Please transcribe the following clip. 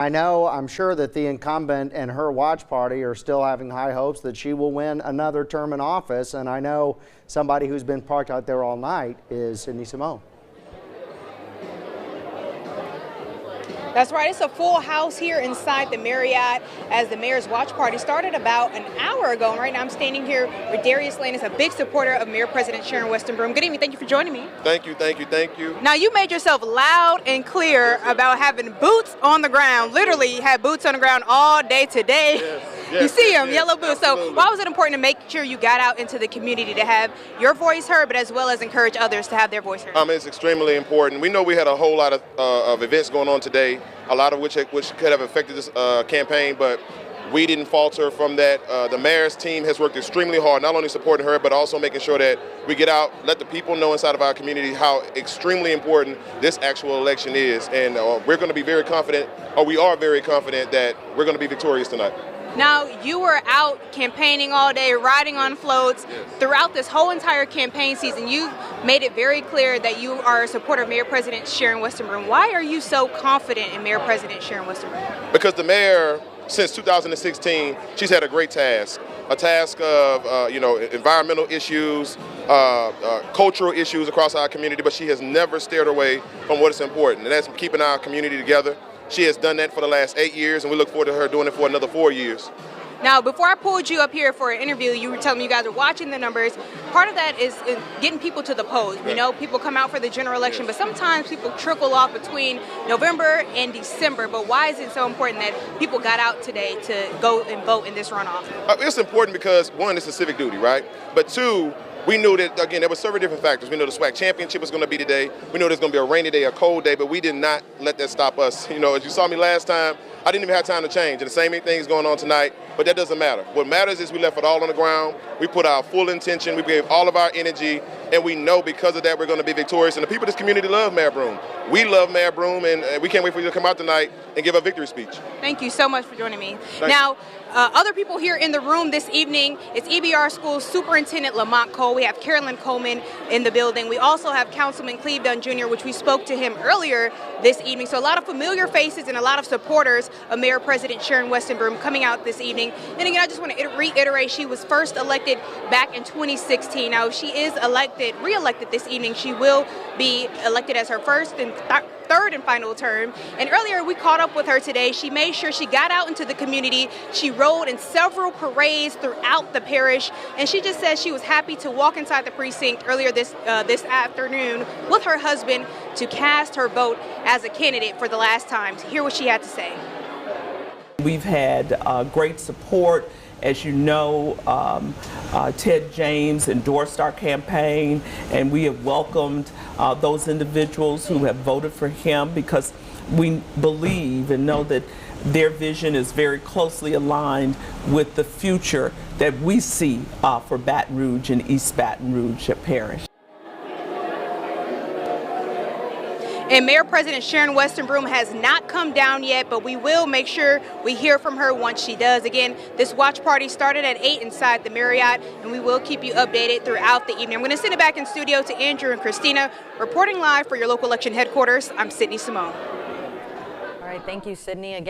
I'm sure that the incumbent and her watch party are still having high hopes that she will win another term in office. And I know somebody who's been parked out there all night is Sydney Simone. That's right. It's a full house here inside the Marriott as the mayor's watch party started about an hour ago. And right now I'm standing here with Dadrius Lanus, a big supporter of Mayor-President Broome. Good evening. Thank you for joining me. Thank you, thank you, thank you. Now, you made yourself loud and clear about having boots on the ground. Literally had boots on the ground all day today. Yes, you see them, yes, yellow boots. absolutely. So why was it important to make sure you got out into the community to have your voice heard, but as well as encourage others to have their voice heard? It's extremely important. We know we had a whole lot of events going on today, a lot of which could have affected this campaign, but we didn't falter from that. The mayor's team has worked extremely hard, not only supporting her, but also making sure that we get out, let the people know inside of our community how extremely important this actual election is. And we're going to be very confident, or we are very confident, that we're going to be victorious tonight. Now, you were out campaigning all day, riding on floats. Yes. Throughout this whole entire campaign season, you've made it very clear that you are a supporter of Mayor-President Broome. Why are you so confident in Mayor-President Broome? Because the mayor, since 2016, she's had a great task. A task of, environmental issues, cultural issues across our community, but she has never steered away from what is important, and that's keeping our community together. She has done that for the last 8 years, and we look forward to her doing it for another 4 years. Now, before I pulled you up here for an interview, you were telling me you guys are watching the numbers. Part of that is getting people to the polls. We know people come out for the general election, but sometimes people trickle off between November and December. But why is it so important that people got out today to go and vote in this runoff? It's important because, one, it's a civic duty, right? But two, we knew that, again, there were several different factors. We know the SWAC championship was going to be today. We know there's going to be a rainy day, a cold day, but we did not let that stop us. As you saw me last time, I didn't even have time to change. And the same thing is going on tonight, but that doesn't matter. What matters is we left it all on the ground. We put our full intention. We gave all of our energy, and we know because of that we're going to be victorious. And the people of this community love Mayor Broome. We love Mayor Broome, and we can't wait for you to come out tonight and give a victory speech. Thank you so much for joining me. Thank you. Other people here in the room this evening, it's EBR School Superintendent Lamont Cole. We have Carolyn Coleman in the building. We also have Councilman Cleve Dunn Jr., which we spoke to him earlier this evening. So a lot of familiar faces and a lot of supporters of Mayor-President Broome coming out this evening. And again, I just want to reiterate, she was first elected back in 2016. Now, if she is re-elected this evening, she will be elected as her first and third and final term. And earlier we caught up with her today. She made sure she got out into the community. She rode in several parades throughout the parish, and she just said she was happy to walk inside the precinct earlier this afternoon with her husband to cast her vote as a candidate for the last time. To hear what she had to say. We've had great support. As you know, Ted James endorsed our campaign, and we have welcomed those individuals who have voted for him because we believe and know that their vision is very closely aligned with the future that we see for Baton Rouge and East Baton Rouge Parish. And Mayor-President Broome has not come down yet, but we will make sure we hear from her once she does. Again, this watch party started at 8 inside the Marriott, and we will keep you updated throughout the evening. I'm going to send it back in studio to Andrew and Christina. Reporting live for your local election headquarters, I'm Sydney Simone. All right, thank you, Sydney. Again.